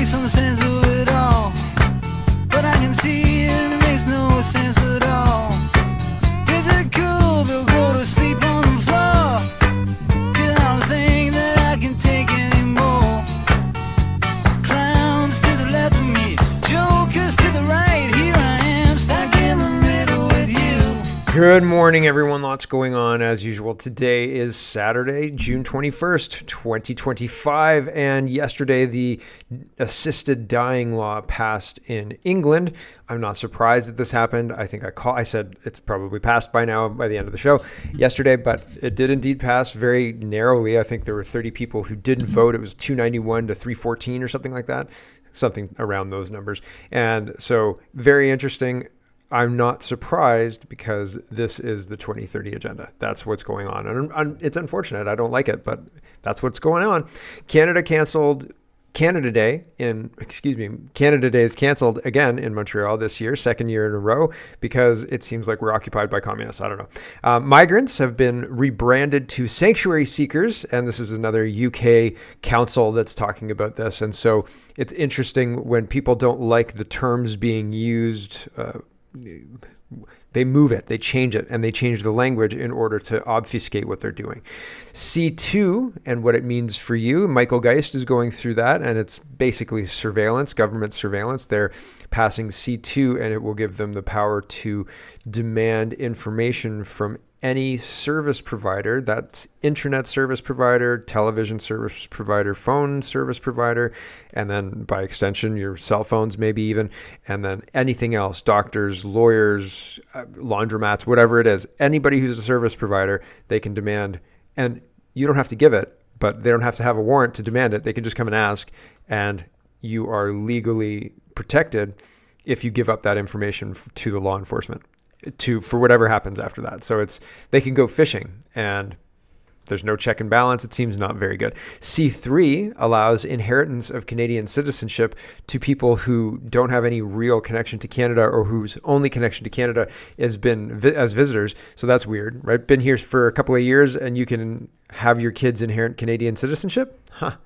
make some sense of it all, but I can see it makes no sense at all. Is it cool to go to sleep on the floor? 'Cause I don't think that I can take anymore. Clowns to the left of me, jokers to the right. Here I am, stuck in the middle with you. Good morning, everyone. Lots going on as usual. Today is Saturday, June 21st, 2025. And yesterday, the assisted dying law passed in England. I'm not surprised that this happened. I think I said it's probably passed by now by the end of the show yesterday, but it did indeed pass very narrowly. I think there were 30 people who didn't vote. It was 291 to 314 or something like that, something around those numbers. And so very interesting. I'm not surprised because this is the 2030 agenda. That's what's going on. And it's unfortunate. I don't like it, but that's what's going on. Canada canceled Canada Day is canceled again in Montreal this year, second year in a row, because it seems like we're occupied by communists. I don't know. Migrants have been rebranded to sanctuary seekers, and this is another UK council that's talking about this. And so it's interesting when people don't like the terms being used. They move it, they change it, and they change the language in order to obfuscate what they're doing. C2 and what it means for you. Michael Geist is going through that, and it's basically surveillance, government surveillance. They're passing C2, and it will give them the power to demand information from any service provider. That's internet service provider, television service provider, phone service provider, and then by extension, your cell phones maybe even, and then anything else, doctors, lawyers, laundromats, whatever it is. Anybody who's a service provider, they can demand, and you don't have to give it, but they don't have to have a warrant to demand it. They can just come and ask, and you are legally protected if you give up that information to the law enforcement for whatever happens after that. So they can go fishing, and there's no check and balance. It seems not very good. C3 allows inheritance of Canadian citizenship to people who don't have any real connection to Canada, or whose only connection to Canada has been as visitors. So that's weird, right? Been here for a couple of years and you can have your kids inherit Canadian citizenship? Huh.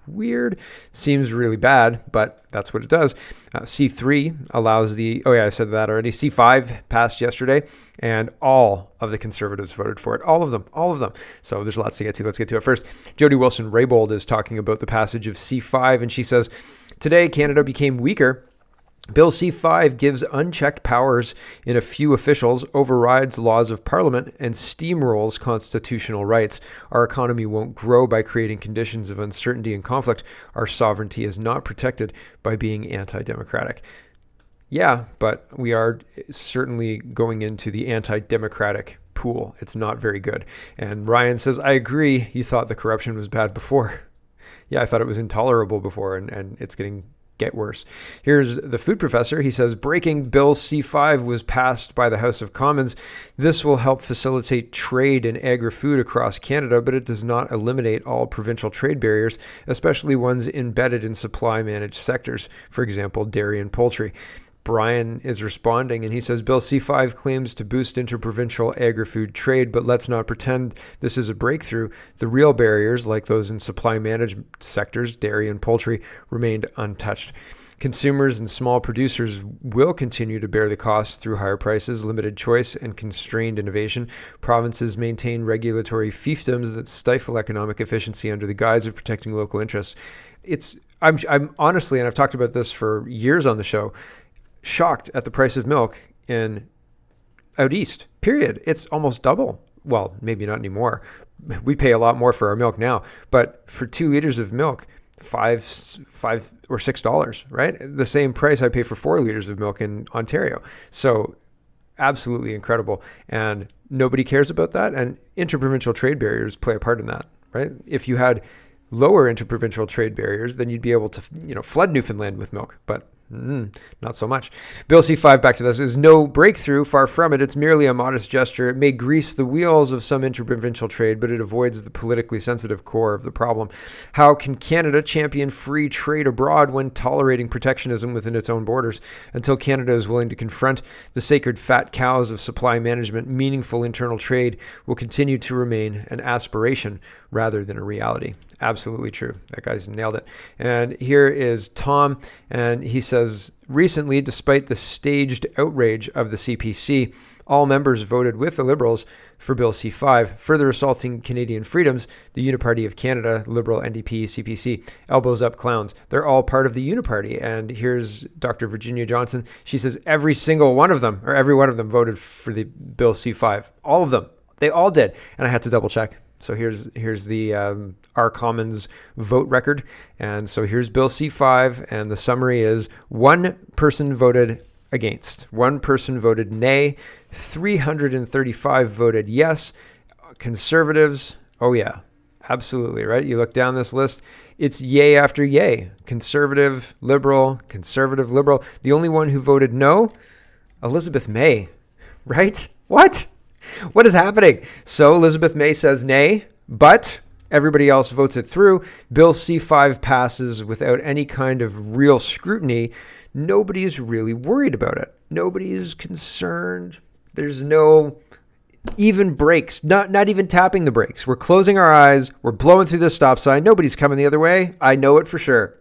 Weird. Seems really bad, but that's what it does. C3 allows I said that already. C5 passed yesterday, and all of the Conservatives voted for it. All of them. So there's lots to get to. Let's get to it first. Jody Wilson-Raybould is talking about the passage of C5, and she says, today Canada became weaker. Bill C-5 gives unchecked powers in a few officials, overrides laws of parliament, and steamrolls constitutional rights. Our economy won't grow by creating conditions of uncertainty and conflict. Our sovereignty is not protected by being anti-democratic. Yeah, but we are certainly going into the anti-democratic pool. It's not very good. And Ryan says, I agree. You thought the corruption was bad before. Yeah, I thought it was intolerable before, and it's get worse. Here's the food professor. He says, breaking Bill C-5 was passed by the House of Commons. This will help facilitate trade in agri-food across Canada, but it does not eliminate all provincial trade barriers, especially ones embedded in supply-managed sectors, for example, dairy and poultry. Brian is responding, and he says, Bill C-5 claims to boost interprovincial agri-food trade, but let's not pretend this is a breakthrough. The real barriers, like those in supply-managed sectors, dairy and poultry, remained untouched. Consumers and small producers will continue to bear the costs through higher prices, limited choice, and constrained innovation. Provinces maintain regulatory fiefdoms that stifle economic efficiency under the guise of protecting local interests. I'm honestly, and I've talked about this for years on the show, shocked at the price of milk in out east, period. It's almost double. Well, maybe not anymore. We pay a lot more for our milk now, but for 2 liters of milk, $5 or $6, right? The same price I pay for 4 liters of milk in Ontario. So absolutely incredible. And nobody cares about that. And interprovincial trade barriers play a part in that, right? If you had lower interprovincial trade barriers, then you'd be able to, flood Newfoundland with milk, but not so much. Bill C-5, back to this, is no breakthrough. Far from it. It's merely a modest gesture. It may grease the wheels of some interprovincial trade, but it avoids the politically sensitive core of the problem. How can Canada champion free trade abroad when tolerating protectionism within its own borders? Until Canada is willing to confront the sacred fat cows of supply management, meaningful internal trade will continue to remain an aspiration rather than a reality. Absolutely true. That guy's nailed it. And here is Tom, and he says, recently, despite the staged outrage of the CPC, all members voted with the Liberals for Bill C-5, further assaulting Canadian freedoms. The Uniparty of Canada, Liberal, NDP, CPC, elbows up clowns. They're all part of the Uniparty. And here's Dr. Virginia Johnson. She says every single one of them, or every one of them voted for the Bill C-5. All of them. They all did. And I had to double check. So here's the our Commons vote record. And so here's Bill C-5. And the summary is one person voted against, one person voted nay, 335 voted yes. Conservatives, oh yeah, absolutely, right? You look down this list, it's yay after yay. Conservative, liberal, conservative, liberal. The only one who voted no, Elizabeth May, right? What is happening? So Elizabeth May says nay, but everybody else votes it through. Bill C-5 passes without any kind of real scrutiny. Nobody's really worried about it. Nobody's concerned. There's no even brakes, not even tapping the brakes. We're closing our eyes. We're blowing through the stop sign. Nobody's coming the other way. I know it for sure,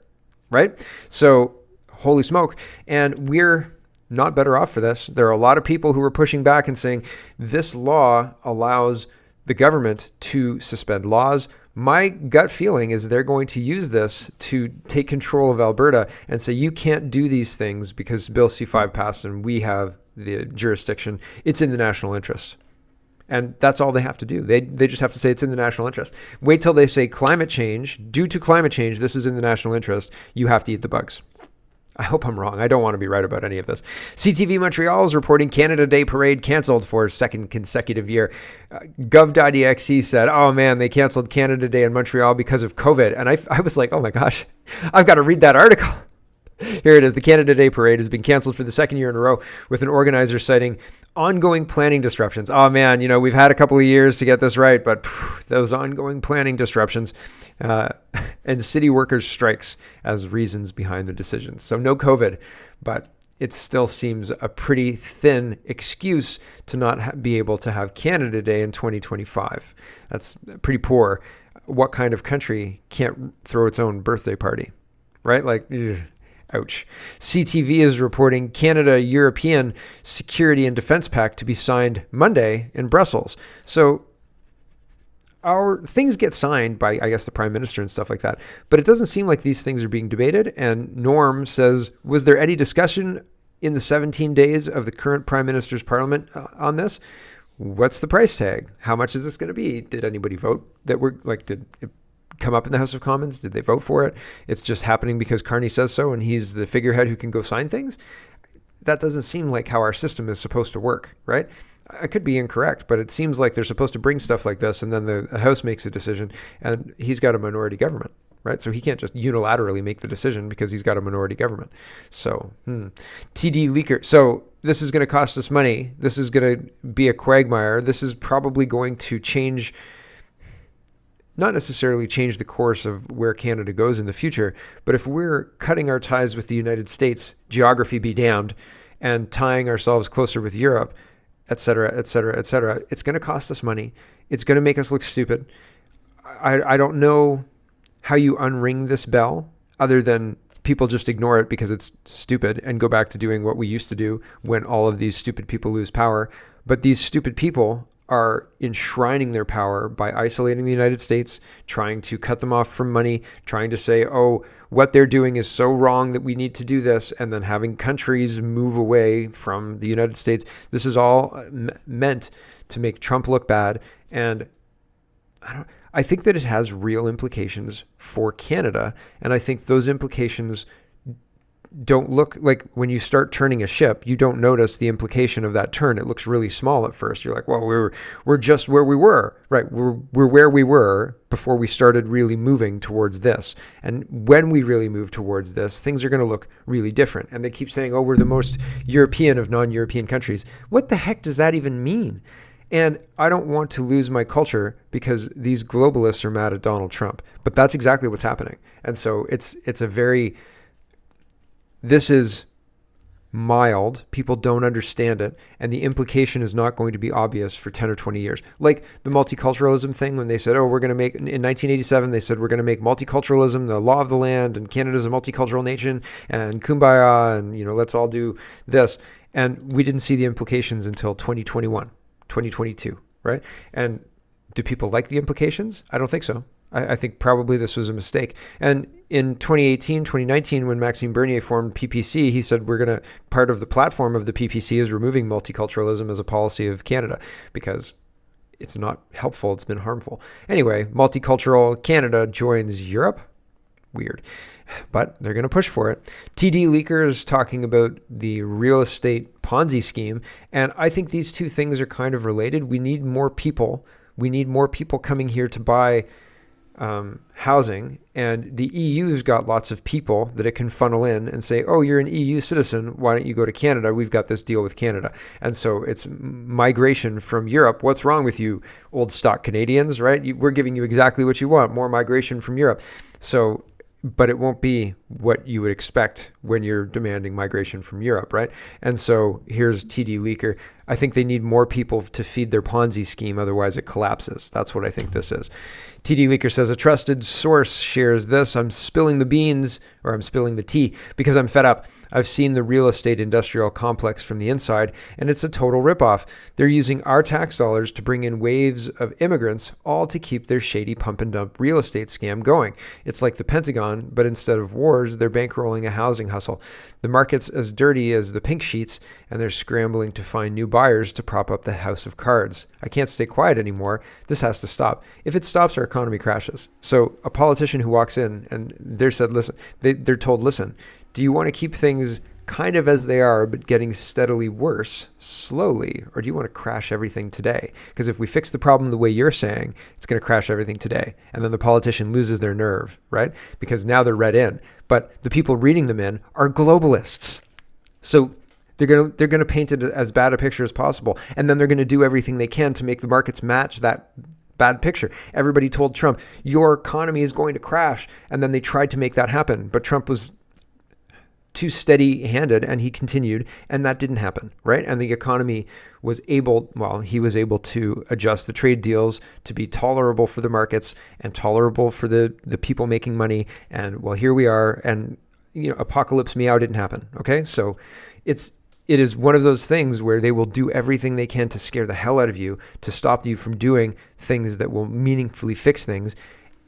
right? So holy smoke. And we're not better off for this. There are a lot of people who are pushing back and saying this law allows the government to suspend laws. My gut feeling is they're going to use this to take control of Alberta and say, you can't do these things because Bill C-5 passed and we have the jurisdiction. It's in the national interest. And that's all they have to do. They just have to say it's in the national interest. Wait till they say climate change, due to climate change, this is in the national interest. You have to eat the bugs. I hope I'm wrong. I don't want to be right about any of this. CTV Montreal is reporting Canada Day Parade canceled for a second consecutive year. Gov.exe said, oh man, they canceled Canada Day in Montreal because of COVID. And I was like, oh my gosh, I've got to read that article. Here it is. The Canada Day Parade has been canceled for the second year in a row, with an organizer citing ongoing planning disruptions. Oh man, we've had a couple of years to get this right, but those ongoing planning disruptions and city workers' strikes as reasons behind the decisions. So no COVID, but it still seems a pretty thin excuse to not be able to have Canada Day in 2025. That's pretty poor. What kind of country can't throw its own birthday party, right? Like, ugh. Ouch. CTV is reporting Canada-European Security and Defense Pact to be signed Monday in Brussels. So our things get signed by, I guess, the Prime Minister and stuff like that. But it doesn't seem like these things are being debated. And Norm says, was there any discussion in the 17 days of the current Prime Minister's Parliament on this? What's the price tag? How much is this going to be? Did anybody vote that did it come up in the House of Commons? Did they vote for it? It's just happening because Carney says so and he's the figurehead who can go sign things? That doesn't seem like how our system is supposed to work, right? I could be incorrect, but it seems like they're supposed to bring stuff like this and then the House makes a decision, and he's got a minority government, right? So he can't just unilaterally make the decision because he's got a minority government. So TD Leaker. So this is going to cost us money. This is going to be a quagmire. This is probably going to change, not necessarily change the course of where Canada goes in the future, but if we're cutting our ties with the United States, geography be damned, and tying ourselves closer with Europe, et cetera, et cetera, et cetera, it's going to cost us money. It's going to make us look stupid. I don't know how you unring this bell other than people just ignore it because it's stupid and go back to doing what we used to do when all of these stupid people lose power. But these stupid people are enshrining their power by isolating the United States, trying to cut them off from money, trying to say, oh, what they're doing is so wrong that we need to do this, and then having countries move away from the United States. This is all meant to make Trump look bad. And I think that it has real implications for Canada. And I think those implications don't look like, when you start turning a ship, you don't notice the implication of that turn. It looks really small at first. You're like, well, we're just where we were, right? We're where we were before we started really moving towards this. And when we really move towards this, things are going to look really different. And they keep saying, oh, we're the most European of non-European countries. What the heck does that even mean? And I don't want to lose my culture because these globalists are mad at Donald Trump, but that's exactly what's happening. And so it's a very, this is mild, people don't understand it, and the implication is not going to be obvious for 10 or 20 years. Like the multiculturalism thing, when they said, oh, we're going to make, in 1987, they said, we're going to make multiculturalism the law of the land, and Canada's a multicultural nation, and kumbaya, and, let's all do this. And we didn't see the implications until 2021, 2022, right? And do people like the implications? I don't think so. I think probably this was a mistake. And in 2018, 2019, when Maxime Bernier formed PPC, he said, part of the platform of the PPC is removing multiculturalism as a policy of Canada because it's not helpful. It's been harmful. Anyway, multicultural Canada joins Europe. Weird. But they're going to push for it. TD Leaker is talking about the real estate Ponzi scheme. And I think these two things are kind of related. We need more people. We need more people coming here to buy housing, and the EU's got lots of people that it can funnel in and say, oh, you're an EU citizen, why don't you go to Canada? We've got this deal with Canada. And so it's migration from Europe. What's wrong with you, old stock Canadians, right? We're giving you exactly what you want, more migration from Europe. So, but it won't be what you would expect when you're demanding migration from Europe, right? And so here's TD Leaker. I think they need more people to feed their Ponzi scheme, otherwise it collapses. That's what I think this is. TD Leaker says, a trusted source shares this. I'm spilling the beans, or I'm spilling the tea, because I'm fed up. I've seen the real estate industrial complex from the inside, and it's a total ripoff. They're using our tax dollars to bring in waves of immigrants, all to keep their shady pump and dump real estate scam going. It's like the Pentagon, but instead of wars, they're bankrolling a housing hustle. The market's as dirty as the pink sheets, and they're scrambling to find new buyers to prop up the house of cards. I can't stay quiet anymore. This has to stop. If it stops, our economy crashes. So a politician who walks in and they're said, listen, they're told, listen, do you want to keep things kind of as they are, but getting steadily worse slowly? Or do you want to crash everything today? Because if we fix the problem the way you're saying, it's going to crash everything today. And then the politician loses their nerve, right? Because now they're read in. But the people reading them in are globalists. So they're going to paint it as bad a picture as possible. And then they're going to do everything they can to make the markets match that bad picture. Everybody told Trump, your economy is going to crash. And then they tried to make that happen. But Trump was too steady-handed, and he continued, and that didn't happen, right? And the economy was able to adjust the trade deals to be tolerable for the markets and tolerable for the people making money. And well, here we are, and apocalypse meow didn't happen. Okay, so it is one of those things where they will do everything they can to scare the hell out of you, to stop you from doing things that will meaningfully fix things.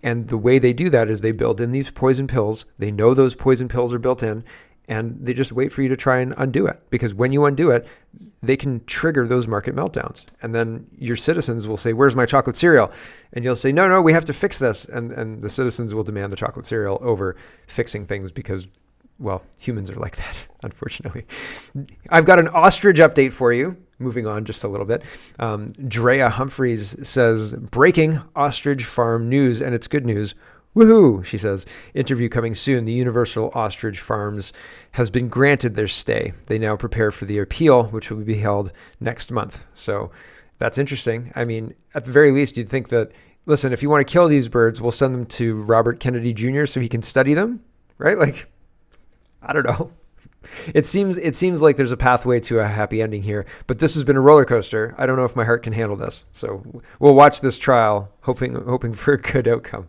And the way they do that is they build in these poison pills. They know those poison pills are built in, and they just wait for you to try and undo it. Because when you undo it, they can trigger those market meltdowns. And then your citizens will say, where's my chocolate cereal? And you'll say, no, we have to fix this. And the citizens will demand the chocolate cereal over fixing things because, well, humans are like that, unfortunately. I've got an ostrich update for you. Moving on just a little bit. Drea Humphreys says, breaking ostrich farm news, and it's good news. Woohoo, she says. Interview coming soon. The Universal Ostrich Farms has been granted their stay. They now prepare for the appeal, which will be held next month. So that's interesting. I mean, at the very least, you'd think that, listen, if you want to kill these birds, we'll send them to Robert Kennedy Jr. so he can study them, right? Like, I don't know. It seems like there's a pathway to a happy ending here, but this has been a roller coaster. I don't know if my heart can handle this. So we'll watch this trial, hoping for a good outcome.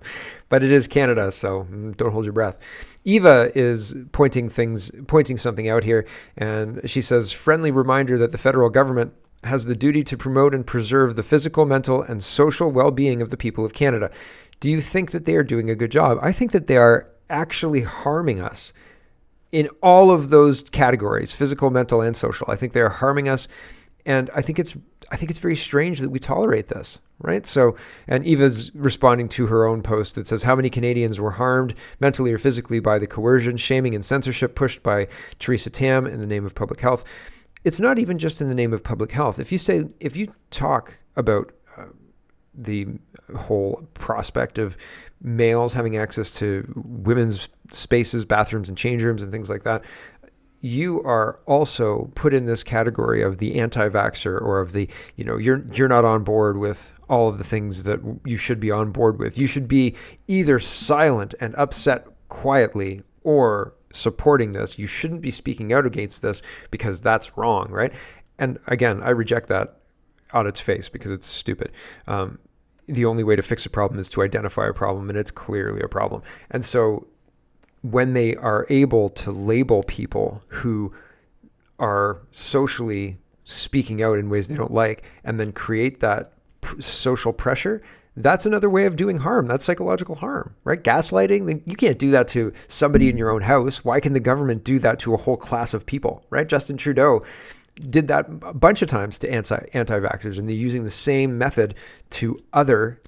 But it is Canada, so don't hold your breath. Eva is pointing something out here, and she says, friendly reminder that the federal government has the duty to promote and preserve the physical, mental, and social well-being of the people of Canada. Do you think that they are doing a good job? I think that they are actually harming us in all of those categories, physical, mental, and social. I think they're harming us. And I think it's very strange that we tolerate this, right? So, and Eva's responding to her own post that says, how many Canadians were harmed mentally or physically by the coercion, shaming, and censorship pushed by Theresa Tam in the name of public health? It's not even just in the name of public health. If you talk about the whole prospect of males having access to women's spaces, bathrooms, and change rooms and things like that, you are also put in this category of the anti-vaxxer, or of the, you're not on board with all of the things that you should be on board with. You should be either silent and upset quietly, or supporting this. You shouldn't be speaking out against this because that's wrong, right? And again, I reject that on its face because it's stupid. The only way to fix a problem is to identify a problem, and it's clearly a problem. And so when they are able to label people who are socially speaking out in ways they don't like and then create that social pressure, that's another way of doing harm. That's psychological harm, right? Gaslighting, you can't do that to somebody in your own house. Why can the government do that to a whole class of people, right? Justin Trudeau did that a bunch of times to anti-vaxxers, and they're using the same method to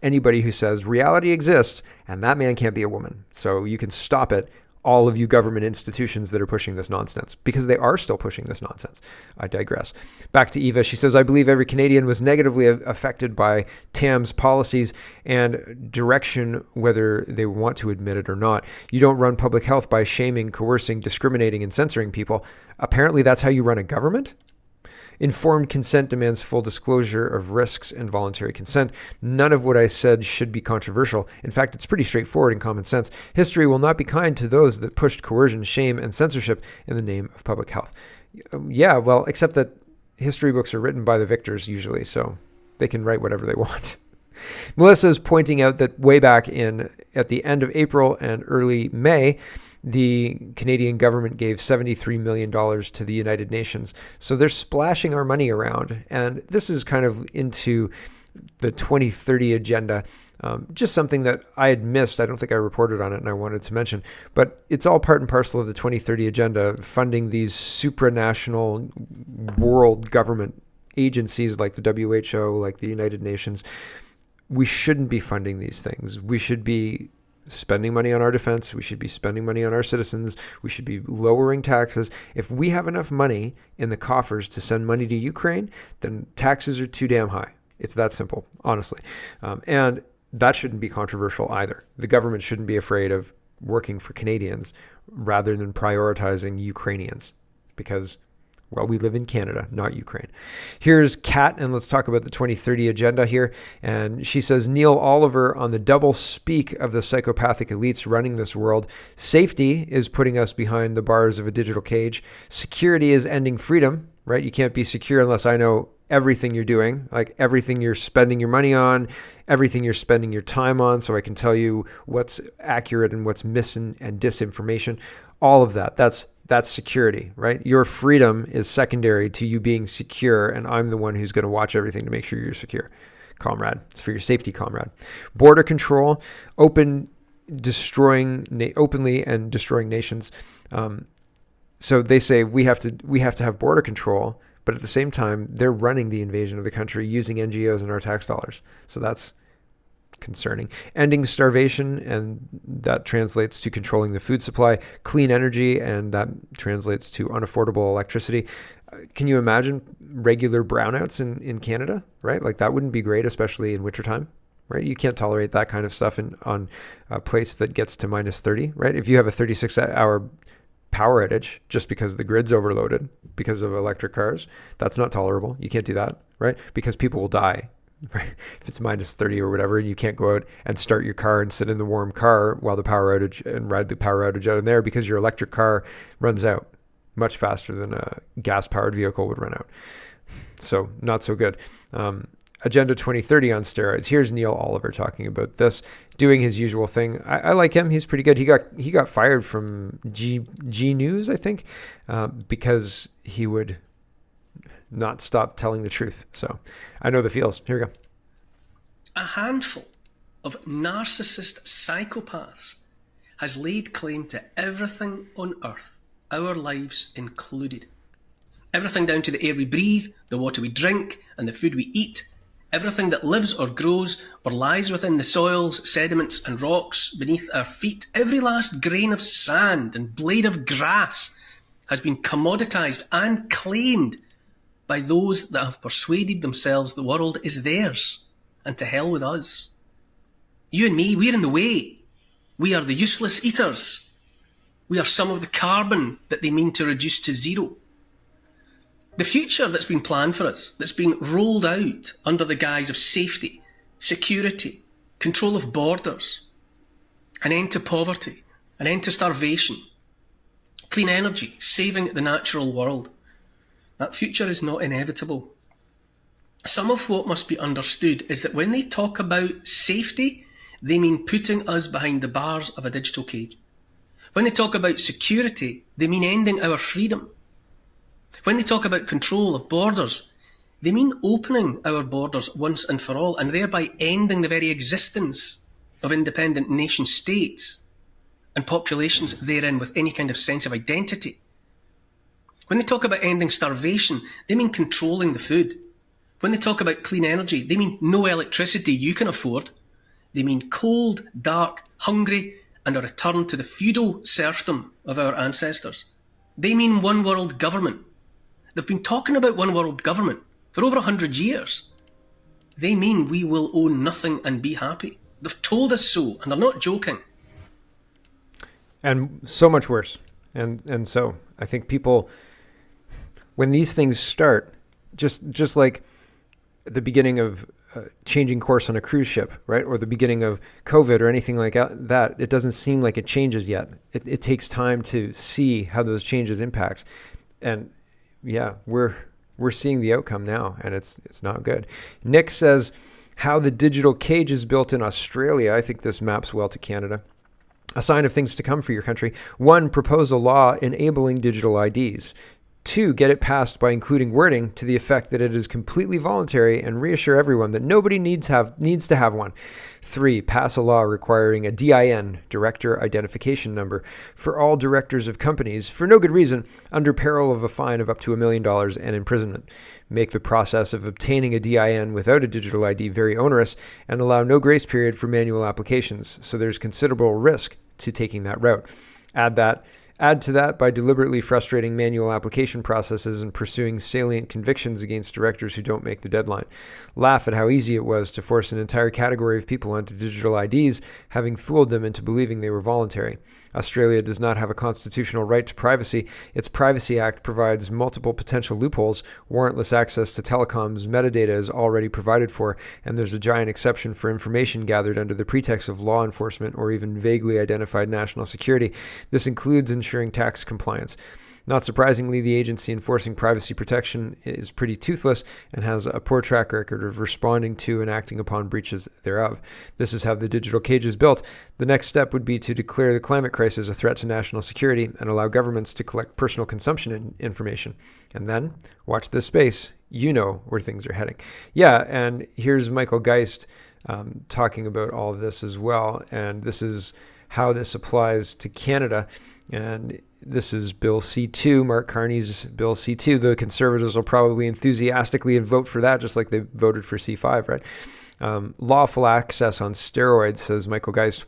anybody who says reality exists and that man can't be a woman. So you can stop it, all of you government institutions that are pushing this nonsense, because they are still pushing this nonsense. I digress. Back to Eva. She says, I believe every Canadian was negatively affected by Tam's policies and direction, whether they want to admit it or not. You don't run public health by shaming, coercing, discriminating, and censoring people. Apparently that's how you run a government? Informed consent demands full disclosure of risks and voluntary consent. None of what I said should be controversial. In fact, it's pretty straightforward and common sense. History will not be kind to those that pushed coercion, shame, and censorship in the name of public health. Yeah, well, except that history books are written by the victors usually, so they can write whatever they want. Melissa is pointing out that way back at the end of April and early May, the Canadian government gave $73 million to the United Nations. So they're splashing our money around. And this is kind of into the 2030 agenda. Just something that I had missed. I don't think I reported on it and I wanted to mention. But it's all part and parcel of the 2030 agenda, funding these supranational world government agencies like the WHO, like the United Nations. We shouldn't be funding these things. We should be spending money on our defense. We should be spending money on our citizens. We should be lowering taxes. If we have enough money in the coffers to send money to Ukraine, then taxes are too damn high. It's that simple, honestly. And that shouldn't be controversial either. The government shouldn't be afraid of working for Canadians rather than prioritizing Ukrainians because, well, we live in Canada, not Ukraine. Here's Kat, and let's talk about the 2030 agenda here. And she says, Neil Oliver on the double speak of the psychopathic elites running this world. Safety is putting us behind the bars of a digital cage. Security is ending freedom, right? You can't be secure unless I know everything you're doing, like everything you're spending your money on, everything you're spending your time on, so I can tell you what's accurate and what's missing and disinformation. All of that. That's security, right? Your freedom is secondary to you being secure, and I'm the one who's going to watch everything to make sure you're secure. Comrade. It's for your safety, comrade. Border control, openly and destroying nations. So they say we have to have border control, but at the same time, they're running the invasion of the country using NGOs and our tax dollars. So that's concerning. Ending starvation, and that translates to controlling the food supply. Clean energy, and that translates to unaffordable electricity. Can you imagine regular brownouts in Canada, right? Like that wouldn't be great, especially in wintertime, right? You can't tolerate that kind of stuff on a place that gets to minus 30, right? If you have a 36-hour power outage just because the grid's overloaded because of electric cars, that's not tolerable. You can't do that, right? Because people will die. Right? If it's minus 30 or whatever, and you can't go out and start your car and sit in the warm car while the power outage and ride the power outage out in there because your electric car runs out much faster than a gas powered vehicle would run out. So not so good. Agenda 2030 on steroids. Here's Neil Oliver talking about this, doing his usual thing. I like him. He's pretty good. He got fired from G News, I think, because he would not stop telling the truth. So I know the feels. Here we go. A handful of narcissist psychopaths has laid claim to everything on earth, our lives included. Everything down to the air we breathe, the water we drink, and the food we eat. Everything that lives or grows or lies within the soils, sediments and rocks beneath our feet. Every last grain of sand and blade of grass has been commoditized and claimed by those that have persuaded themselves the world is theirs, and to hell with us. You and me, we're in the way. We are the useless eaters. We are some of the carbon that they mean to reduce to zero. The future that's been planned for us, that's been rolled out under the guise of safety, security, control of borders, an end to poverty, an end to starvation, clean energy, saving the natural world. That future is not inevitable. Some of what must be understood is that when they talk about safety, they mean putting us behind the bars of a digital cage. When they talk about security, they mean ending our freedom. When they talk about control of borders, they mean opening our borders once and for all, and thereby ending the very existence of independent nation states and populations therein with any kind of sense of identity. When they talk about ending starvation, they mean controlling the food. When they talk about clean energy, they mean no electricity you can afford. They mean cold, dark, hungry, and a return to the feudal serfdom of our ancestors. They mean one world government. They've been talking about one world government for over 100 years. They mean we will own nothing and be happy. They've told us so, and they're not joking. And so much worse. And so I think people, when these things start, just like at the beginning of changing course on a cruise ship, right? Or the beginning of COVID or anything like that, it doesn't seem like it changes yet. It takes time to see how those changes impact. And yeah, we're seeing the outcome now, and it's not good. Nick says, how the digital cage is built in Australia. I think this maps well to Canada. A sign of things to come for your country. 1, propose a law enabling digital IDs. 2, get it passed by including wording to the effect that it is completely voluntary and reassure everyone that nobody needs to have one. 3, pass a law requiring a DIN, Director Identification Number, for all directors of companies for no good reason, under peril of a fine of up to $1 million and imprisonment. Make the process of obtaining a DIN without a digital ID very onerous, and allow no grace period for manual applications, so there's considerable risk to taking that route. Add to that by deliberately frustrating manual application processes and pursuing salient convictions against directors who don't make the deadline. Laugh at how easy it was to force an entire category of people onto digital IDs, having fooled them into believing they were voluntary. Australia does not have a constitutional right to privacy. Its Privacy Act provides multiple potential loopholes. Warrantless access to telecoms metadata is already provided for, and there's a giant exception for information gathered under the pretext of law enforcement or even vaguely identified national security. This includes ensuring tax compliance. Not surprisingly, the agency enforcing privacy protection is pretty toothless and has a poor track record of responding to and acting upon breaches thereof. This is how the digital cage is built. The next step would be to declare the climate crisis a threat to national security and allow governments to collect personal consumption information. And then, watch this space. You know where things are heading. Yeah, and here's Michael Geist talking about all of this as well. And this is how this applies to Canada. And this is Bill C-2, Mark Carney's Bill C-2. The Conservatives will probably enthusiastically vote for that, just like they voted for C-5, right? Lawful access on steroids, says Michael Geist.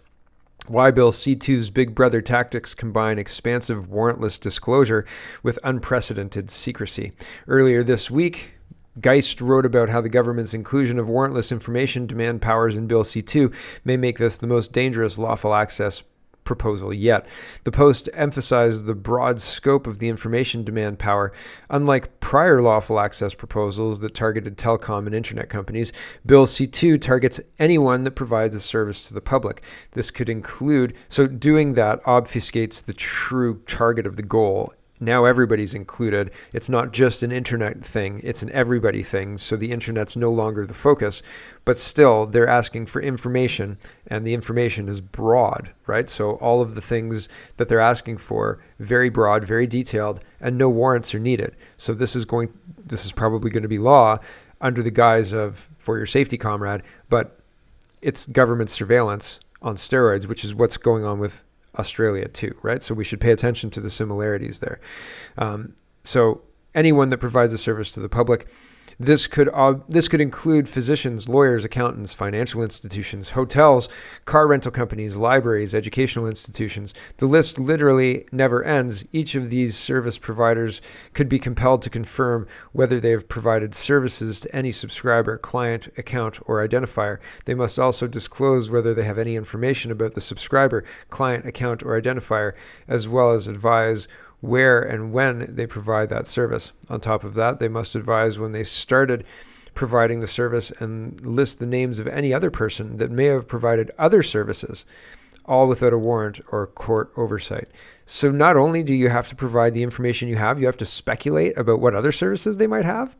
Why Bill C-2's Big Brother tactics combine expansive warrantless disclosure with unprecedented secrecy. Earlier this week, Geist wrote about how the government's inclusion of warrantless information demand powers in Bill C-2 may make this the most dangerous lawful access proposal yet. The Post emphasized the broad scope of the information demand power. Unlike prior lawful access proposals that targeted telecom and internet companies, Bill C-2 targets anyone that provides a service to the public. This could include, so doing that obfuscates the true target of the goal. Now everybody's included. It's not just an internet thing, it's an everybody thing. So the internet's no longer the focus, but still they're asking for information, and the information is broad, right? So all of the things that they're asking for, very broad, very detailed, and no warrants are needed. So this is probably going to be law under the guise of for your safety, comrade, but it's government surveillance on steroids, which is what's going on with Australia too, right? So we should pay attention to the similarities there. So anyone that provides a service to the public, this could include physicians, lawyers, accountants, financial institutions, hotels, car rental companies, libraries, educational institutions. The list literally never ends. Each of these service providers could be compelled to confirm whether they have provided services to any subscriber, client, account, or identifier. They must also disclose whether they have any information about the subscriber, client, account, or identifier, as well as advise where and when they provide that service. On top of that, they must advise when they started providing the service and list the names of any other person that may have provided other services. all without a warrant or court oversight. So not only do you have to provide the information you have to speculate about what other services they might have.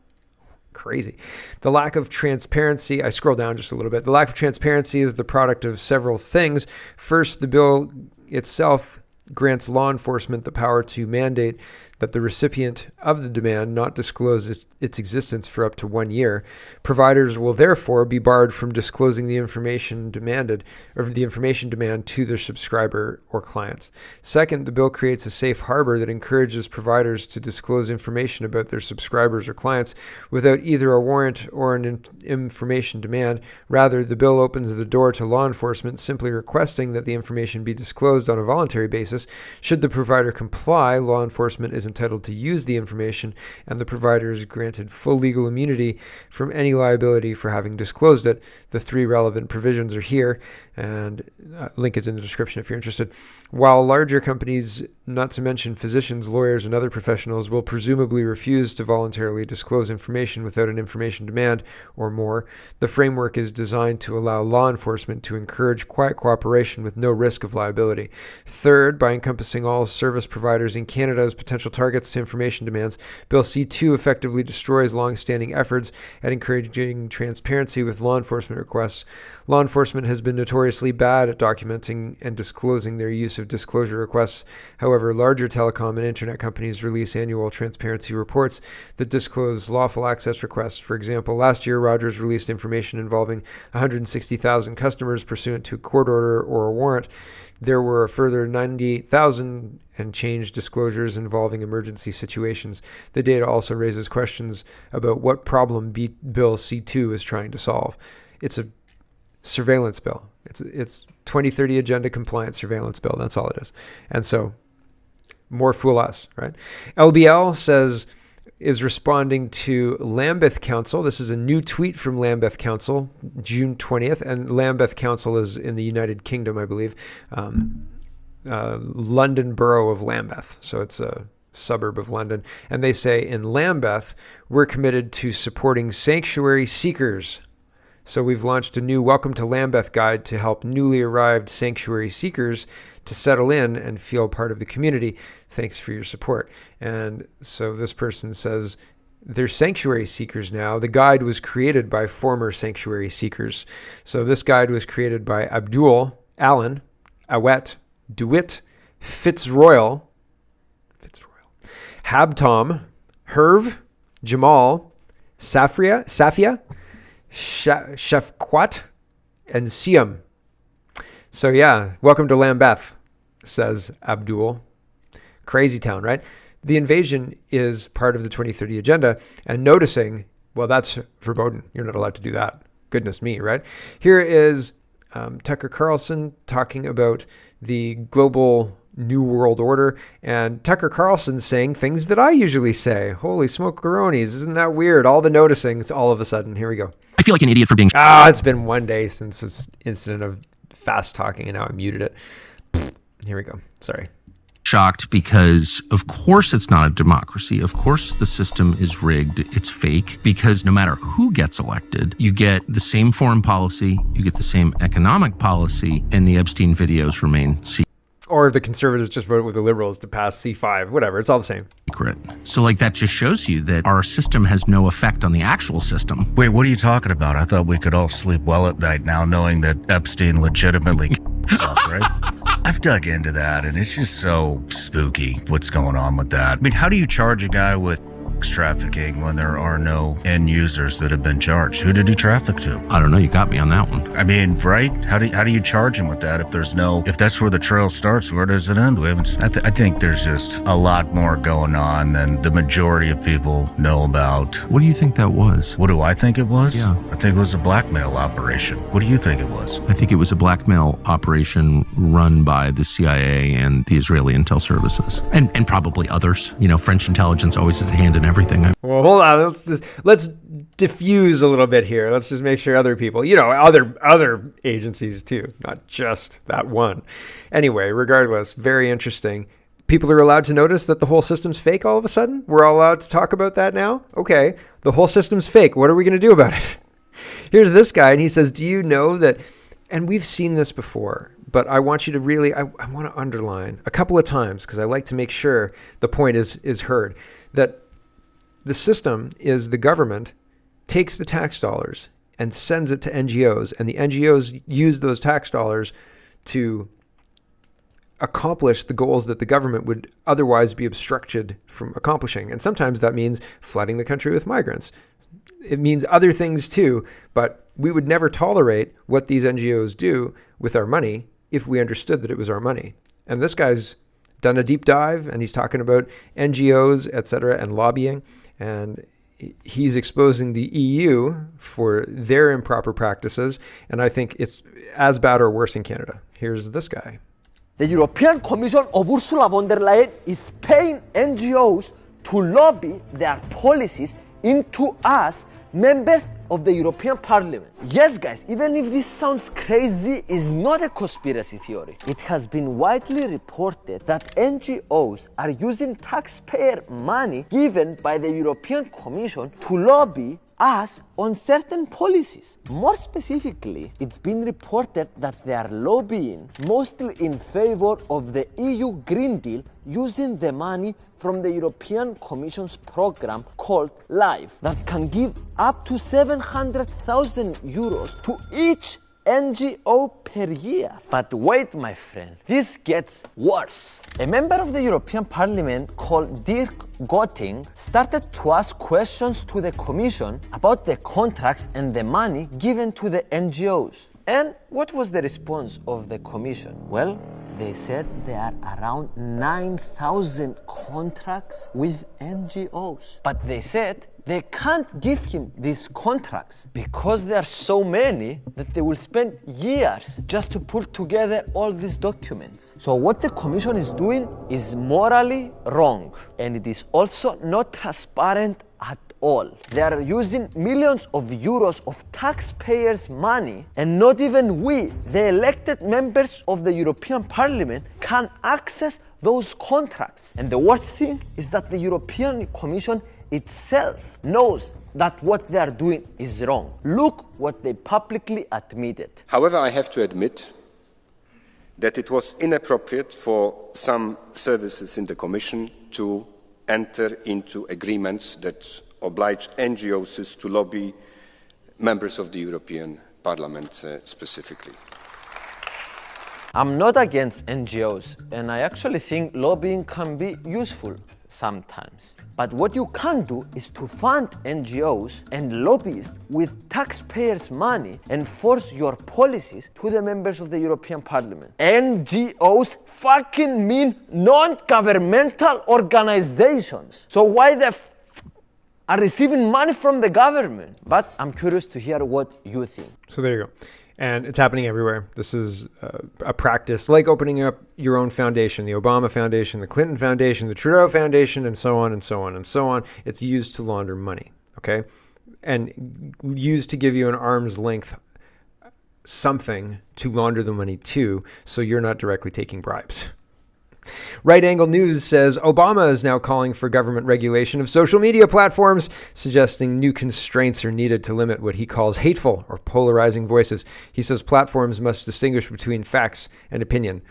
Crazy. The lack of transparency, I scroll down just a little bit. The lack of transparency is the product of several things. First, the bill itself grants law enforcement the power to mandate that the recipient of the demand not disclose its existence for up to 1 year. Providers will therefore be barred from disclosing the information demanded or the information demand to their subscriber or clients. Second, the bill creates a safe harbor that encourages providers to disclose information about their subscribers or clients without either a warrant or an information demand. Rather, the bill opens the door to law enforcement simply requesting that the information be disclosed on a voluntary basis. Should the provider comply, law enforcement is entitled to use the information, and the provider is granted full legal immunity from any liability for having disclosed it. The 3 relevant provisions are here, and link is in the description if you're interested. While larger companies, not to mention physicians, lawyers, and other professionals, will presumably refuse to voluntarily disclose information without an information demand or more, the framework is designed to allow law enforcement to encourage quiet cooperation with no risk of liability. Third, by encompassing all service providers in Canada as potential targets to information demands, Bill C-2 effectively destroys long-standing efforts at encouraging transparency with law enforcement requests. Law enforcement has been notoriously bad at documenting and disclosing their use of disclosure requests. However, larger telecom and internet companies release annual transparency reports that disclose lawful access requests. For example, last year, Rogers released information involving 160,000 customers pursuant to a court order or a warrant. There were a further 98,000 and change disclosures involving emergency situations. The data also raises questions about what problem Bill C-2 is trying to solve. It's a surveillance bill. It's 2030 agenda compliant surveillance bill. That's all it is. And so more fool us, right? LBL is responding to Lambeth Council. This is a new tweet from Lambeth Council, June 20th. And Lambeth Council is in the United Kingdom, I believe. London Borough of Lambeth. So it's a suburb of London. And they say, in Lambeth, we're committed to supporting sanctuary seekers. So we've launched a new Welcome to Lambeth guide to help newly arrived sanctuary seekers to settle in and feel part of the community. Thanks for your support. And so this person says they're sanctuary seekers now. The guide was created by former sanctuary seekers. So this guide was created by Abdul, Allen, Awet, DeWitt, Fitzroyal, Habtom, Herv, Jamal, Safia, Shefquat, and Siam. So yeah, welcome to Lambeth, says Abdul. Crazy town, right? The invasion is part of the 2030 agenda, and noticing, well, that's verboten. You're not allowed to do that. Goodness me, right? Here is Tucker Carlson talking about the global New World Order, and Tucker Carlson saying things that I usually say. Holy smoke-a-ronies, isn't that weird? All the noticing, all of a sudden. Here we go. I feel like an idiot for being... It's been 1 day since this incident of fast talking, and now I muted it. Here we go. Sorry. Shocked because, of course, it's not a democracy. Of course, the system is rigged. It's fake because no matter who gets elected, you get the same foreign policy, you get the same economic policy, and the Epstein videos remain Or the conservatives just voted with the liberals to pass C-5, whatever. It's all the same. secret. So, like, that just shows you that our system has no effect on the actual system. Wait, what are you talking about? I thought we could all sleep well at night now knowing that Epstein legitimately himself, right? I've dug into that, and it's just so spooky what's going on with that. I mean, how do you charge a guy with trafficking when there are no end users that have been charged? Who did he traffic to? I don't know. You got me on that one. I mean, right? How do you charge him with that if that's where the trail starts? Where does it end? I think there's just a lot more going on than the majority of people know about. What do you think that was? What do I think it was? Yeah. I think it was a blackmail operation. What do you think it was? I think it was a blackmail operation run by the CIA and the Israeli intel services, and probably others. You know, French intelligence always has a hand in everything. Well, hold on. Let's diffuse a little bit here. Let's just make sure other people, other agencies too, not just that one. Anyway, regardless, very interesting. People are allowed to notice that the whole system's fake all of a sudden? We're all allowed to talk about that now? Okay, the whole system's fake. What are we going to do about it? Here's this guy, and he says, do you know that, and we've seen this before, but I want you to really, I want to underline a couple of times, because I like to make sure the point is heard, that the system is the government takes the tax dollars and sends it to NGOs, and the NGOs use those tax dollars to accomplish the goals that the government would otherwise be obstructed from accomplishing. And sometimes that means flooding the country with migrants. It means other things too, but we would never tolerate what these NGOs do with our money if we understood that it was our money. And this guy's done a deep dive, and he's talking about NGOs, etc., and lobbying, and he's exposing the EU for their improper practices, and I think it's as bad or worse in Canada. Here's this guy. The European Commission of Ursula von der Leyen is paying NGOs to lobby their policies into us, members of the European Parliament. Yes, guys, even if this sounds crazy, it's not a conspiracy theory. It has been widely reported that NGOs are using taxpayer money given by the European Commission to lobby us on certain policies. More specifically, it's been reported that they are lobbying mostly in favor of the EU Green Deal, using the money from the European Commission's program called LIFE that can give up to 700,000 euros to each NGO per year. But wait, my friend, this gets worse. A member of the European Parliament called Dirk Gotting started to ask questions to the Commission about the contracts and the money given to the NGOs. And what was the response of the Commission? Well, they said there are around 9,000 contracts with NGOs. But they said they can't give him these contracts because there are so many that they will spend years just to put together all these documents. So what the Commission is doing is morally wrong, and it is also not transparent at all. They are using millions of euros of taxpayers' money, and not even we, the elected members of the European Parliament, can access those contracts. And the worst thing is that the European Commission itself knows that what they are doing is wrong. Look what they publicly admitted. However, I have to admit that it was inappropriate for some services in the Commission to enter into agreements that oblige NGOs to lobby members of the European Parliament specifically. I'm not against NGOs, and I actually think lobbying can be useful sometimes. But what you can't do is to fund NGOs and lobbyists with taxpayers' money and force your policies to the members of the European Parliament. NGOs fucking mean non-governmental organizations. So why the are receiving money from the government? But I'm curious to hear what you think. So there you go. And it's happening everywhere. This is a practice like opening up your own foundation, the Obama Foundation, the Clinton Foundation, the Trudeau Foundation, and so on and so on and so on. It's used to launder money, okay? And used to give you an arm's length something to launder the money to, so you're not directly taking bribes. Right Angle News says Obama is now calling for government regulation of social media platforms, suggesting new constraints are needed to limit what he calls hateful or polarizing voices. He says platforms must distinguish between facts and opinion.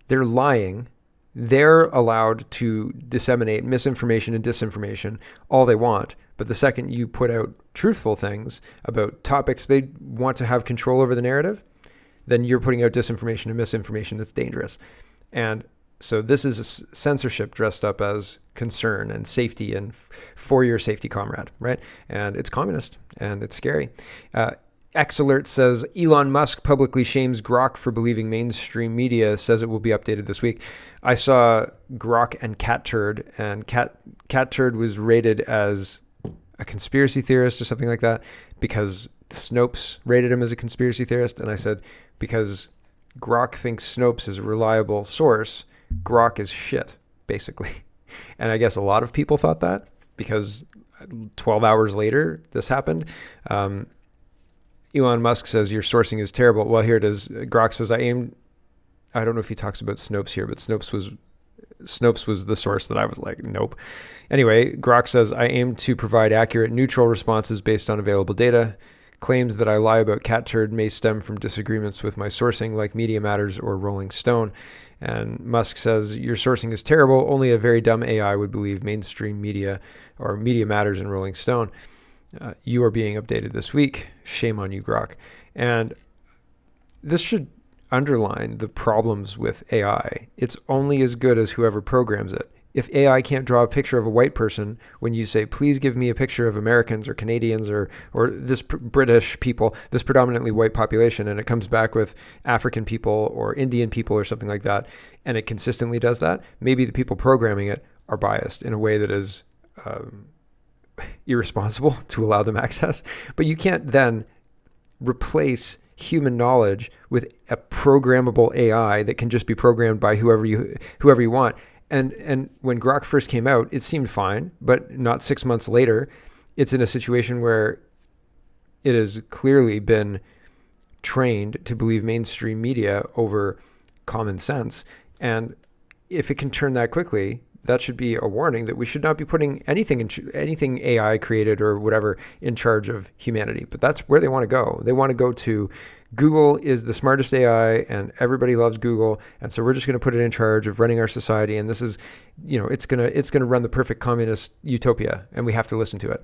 They're lying. They're allowed to disseminate misinformation and disinformation all they want. But the second you put out truthful things about topics they want to have control over the narrative, then you're putting out disinformation and misinformation that's dangerous. And so this is censorship dressed up as concern and safety and for your safety, comrade, right? And it's communist and it's scary. X Alert says Elon Musk publicly shames Grok for believing mainstream media, says it will be updated this week. I saw Grok and Cat Turd, and Cat Turd was rated as a conspiracy theorist or something like that because Snopes rated him as a conspiracy theorist. And I said, because Grok thinks Snopes is a reliable source, Grok is shit, basically. And I guess a lot of people thought that because 12 hours later this happened. Elon Musk says your sourcing is terrible. Well, here it is. Grok says I don't know if he talks about Snopes here, but Snopes was the source that I was like, nope. Anyway, Grok says I aim to provide accurate, neutral responses based on available data. Claims that I lie about cat turd may stem from disagreements with my sourcing, like Media Matters or Rolling Stone. And Musk says, your sourcing is terrible. Only a very dumb AI would believe mainstream media or Media Matters and Rolling Stone. You are being updated this week. Shame on you, Grok. And this should underline the problems with AI. It's only as good as whoever programs it. If AI can't draw a picture of a white person when you say, please give me a picture of Americans or Canadians or this British people, this predominantly white population, and it comes back with African people or Indian people or something like that, and it consistently does that, maybe the people programming it are biased in a way that is irresponsible to allow them access. But you can't then replace human knowledge with a programmable AI that can just be programmed by whoever you want. And when Grok first came out, it seemed fine, but not 6 months later, it's in a situation where it has clearly been trained to believe mainstream media over common sense. And if it can turn that quickly, that should be a warning that we should not be putting anything AI created or whatever in charge of humanity. But that's where they want to go. They want to go to Google is the smartest AI and everybody loves Google. And so we're just going to put it in charge of running our society. And this is, it's going to run the perfect communist utopia and we have to listen to it.